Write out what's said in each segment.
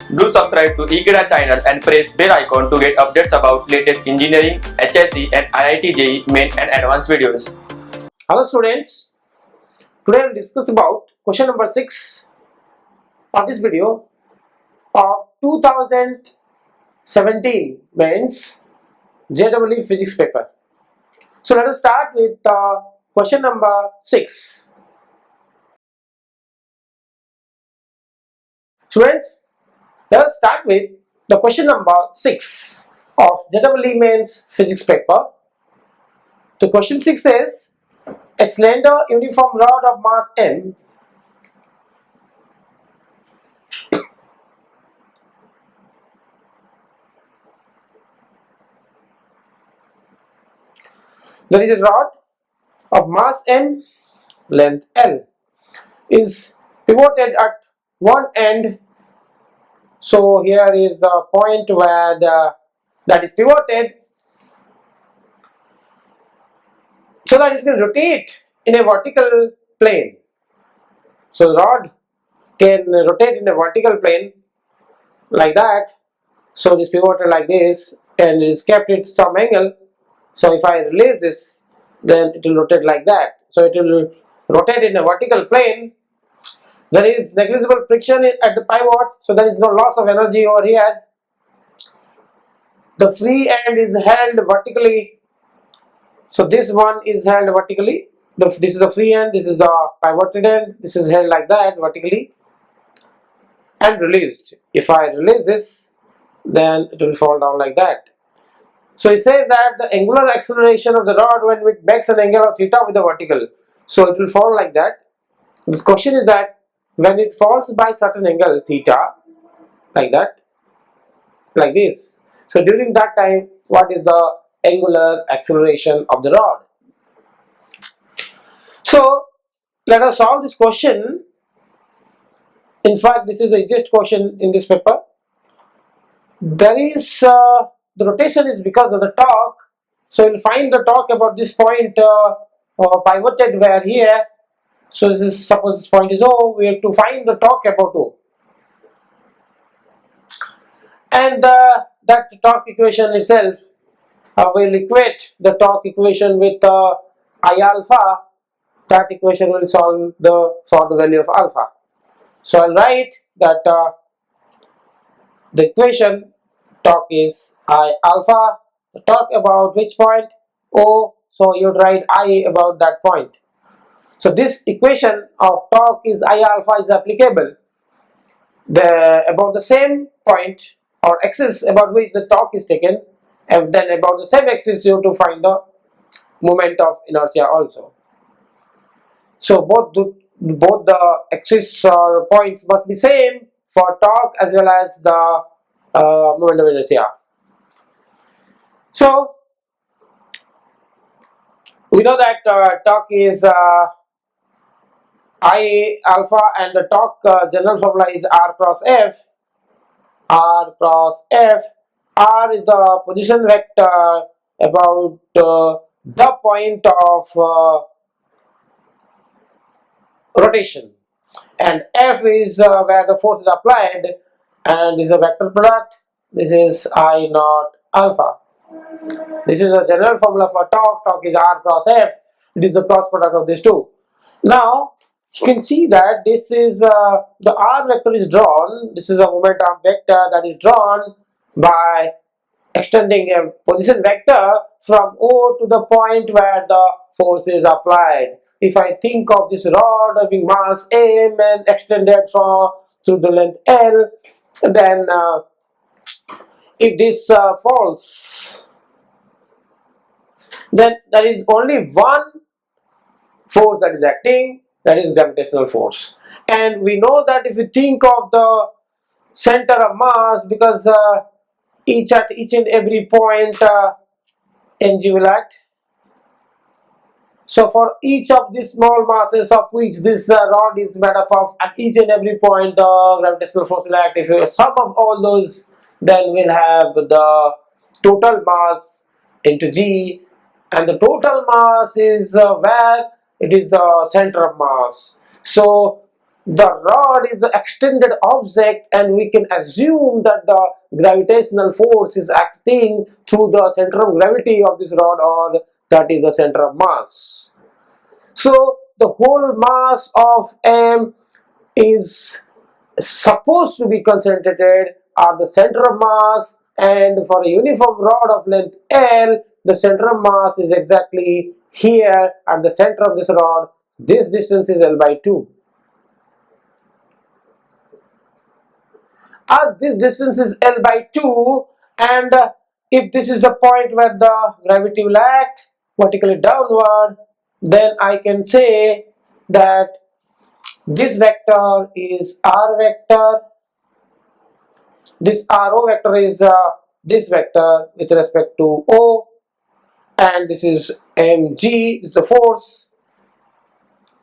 Do subscribe to Ekeeda channel and press bell icon to get updates about latest engineering, HSC and IIT-JEE main and advanced videos. Hello students, today I will discuss about question number 6 of this video of 2017 mains JEE physics paper. So let us start with question number 6. Students, let us start with the question number 6 of JEE mains physics paper. The question 6 says, a slender uniform rod of mass m there is a rod of mass m, length L, is pivoted at one end. So here is the point where that is pivoted, so that it can rotate in a vertical plane. So the rod can rotate in a vertical plane like that. So it is pivoted like this and it is kept at some angle. So if I release this, then it will rotate like that. So it will rotate in a vertical plane. There is negligible friction at the pivot, so there is no loss of energy over here. The free end is held vertically. So this one is held vertically. This is the free end, this is the pivoted end. This is held like that vertically and released. If I release this, then it will fall down like that. So it says that the angular acceleration of the rod when it makes an angle of theta with the vertical, so it will fall like that. The question is that when it falls by certain angle theta, like that, like this, so during that time, what is the angular acceleration of the rod? So let us solve this question. In fact, this is the easiest question in this paper. There is the rotation is because of the torque. So we'll find the torque about this point pivoted where here. So this is, suppose this point is O, we have to find the torque about O. And that torque equation itself, will equate the torque equation with I alpha. That equation will solve for the value of alpha. So I'll write that the equation torque is I alpha, the torque about which point? O, so you'd write I about that point. So this equation of torque is I alpha is applicable about the same point or axis about which the torque is taken, and then about the same axis you have to find the moment of inertia also. So both the axis or points must be same for torque as well as the moment of inertia. So we know that torque is I alpha, and the torque general formula is R cross F. R cross F. R is the position vector about the point of rotation, and F is where the force is applied, and is a vector product. This is I naught alpha. This is the general formula for torque. Torque is R cross F. It is the cross product of these two. Now you can see that this is the R vector is drawn. This is a momentum vector that is drawn by extending a position vector from O to the point where the force is applied. If I think of this rod having mass m and extended through the length L, then if this falls, then there is only one force that is acting, that is gravitational force. And we know that if you think of the center of mass, because at each and every point mg will act. So for each of these small masses of which this rod is made up of, at each and every point the gravitational force will act. If you sum of all those, then we'll have the total mass into g, and the total mass is where it is the center of mass. So the rod is the extended object, and we can assume that the gravitational force is acting through the center of gravity of this rod, or that is the center of mass. So the whole mass of M is supposed to be concentrated at the center of mass, and for a uniform rod of length L, the center of mass is exactly here at the center of this rod. This distance is L by 2. As this distance is L by 2, and if this is the point where the gravity will act vertically downward, then I can say that this vector is R vector, this RO vector is this vector with respect to O, and this is mg, this is the force,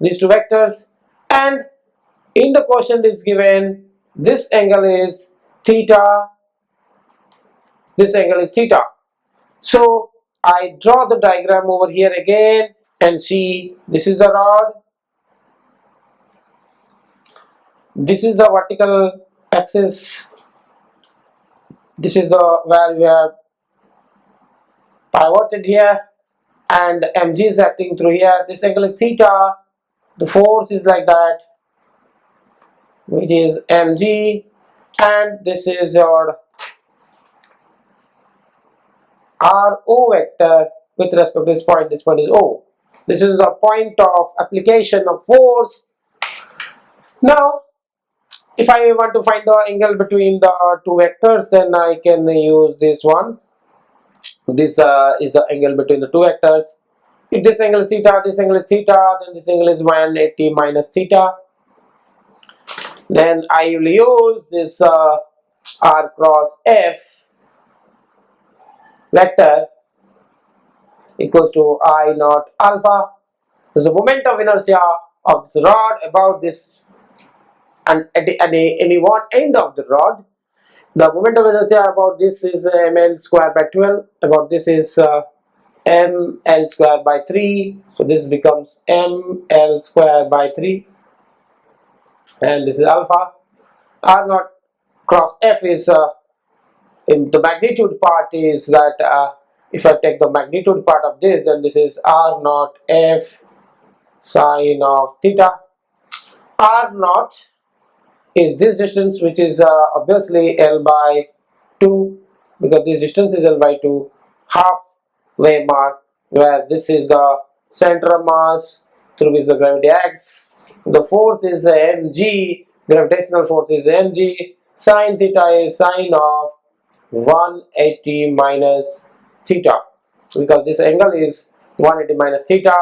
these two vectors, and in the quotient is given this angle is theta, this angle is theta. So I draw the diagram over here again and see, this is the rod, this is the vertical axis, this is the where we have pivoted here, and mg is acting through here. This angle is theta, the force is like that, which is mg, and this is your RO vector with respect to this point. This point is O. This is the point of application of force. Now, if I want to find the angle between the two vectors, then I can use this one. This is the angle between the two vectors. If this angle is theta, this angle is theta, then this angle is 180 minus theta. Then I will use this R cross F vector equals to I naught alpha. This is the moment of inertia of this rod about this, and at any one end of the rod, the moment of inertia about this is ml square by 12, about this is ml square by 3, so this becomes ml square by 3, and this is alpha. R naught cross F is in the magnitude part is that if I take the magnitude part of this, then this is R naught F sine of theta. R naught is this distance, which is obviously L by 2, because this distance is L by 2, halfway mark, where this is the center of mass through which the gravity acts. The force is mg, gravitational force is mg, sine theta is sine of 180 minus theta, because this angle is 180 minus theta,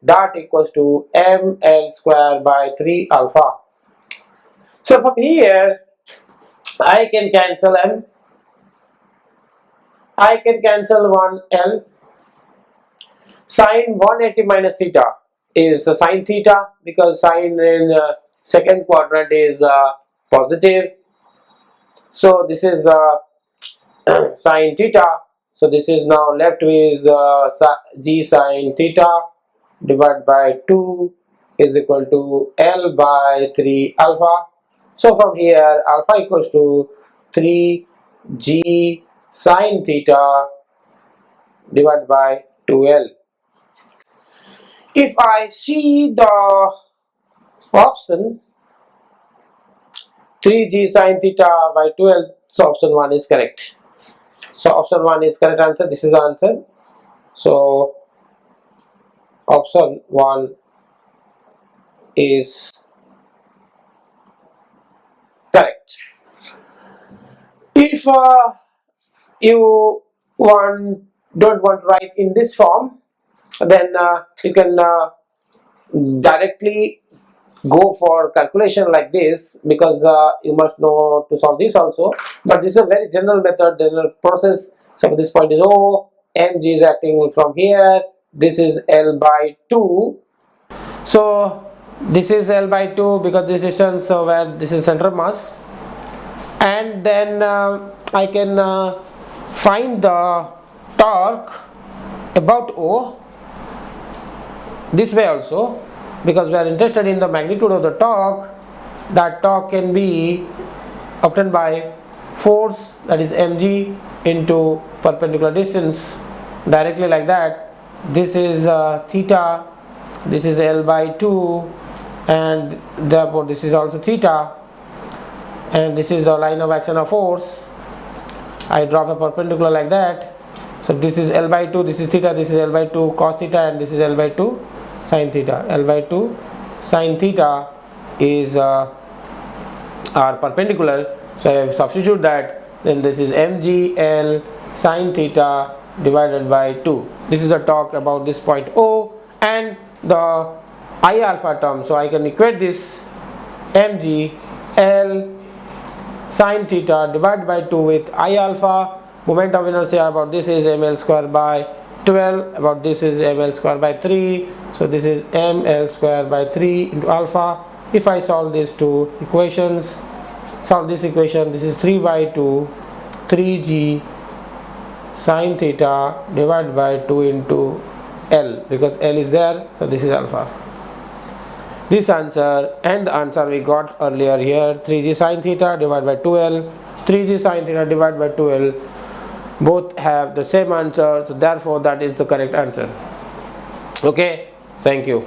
that equals to ml square by 3 alpha. So from here I can cancel m, I can cancel 1l. Sine 180 minus theta is sine theta, because sine in second quadrant is positive, so this is sine theta. So this is now left with g sine theta divided by 2 is equal to L by 3 alpha. So from here alpha equals to 3 g sine theta divided by 2L. If I see the option 3g sine theta by 2L, so option 1 is correct. So option 1 is correct answer. This is the answer. So option 1 is correct. If you don't want to write in this form, then you can directly go for calculation like this, because you must know to solve this also, but this is a very general method, general process. So this point is O, mg is acting from here, this is L by 2, so this is L by 2 because this distance where this is center of mass, and then I can find the torque about O this way also, because we are interested in the magnitude of the torque. that torque can be obtained by force, that is mg, into perpendicular distance directly like that. This is theta, this is L by 2, and therefore this is also theta, and this is the line of action of force. I drop a perpendicular like that. So this is L by 2, this is theta, this is L by 2 cos theta, and this is L by 2 sin theta. L by 2 sin theta is our perpendicular. So I substitute that, then this is mg L sin theta divided by 2. This is the talk about this point O and the I alpha term. So I can equate this mg L sin theta divided by 2 with I alpha. Moment of inertia about this is ml square by 12, about this is ml square by 3. So this is ml square by 3 into alpha. If I solve these two equations, solve this equation, this is 3 by 2 3g sin theta divided by 2 into L, because L is there, so this is alpha. This answer and the answer we got earlier here, 3g sin theta divided by 2L, 3g sin theta divided by 2L, both have the same answer, so therefore that is the correct answer. Okay, thank you.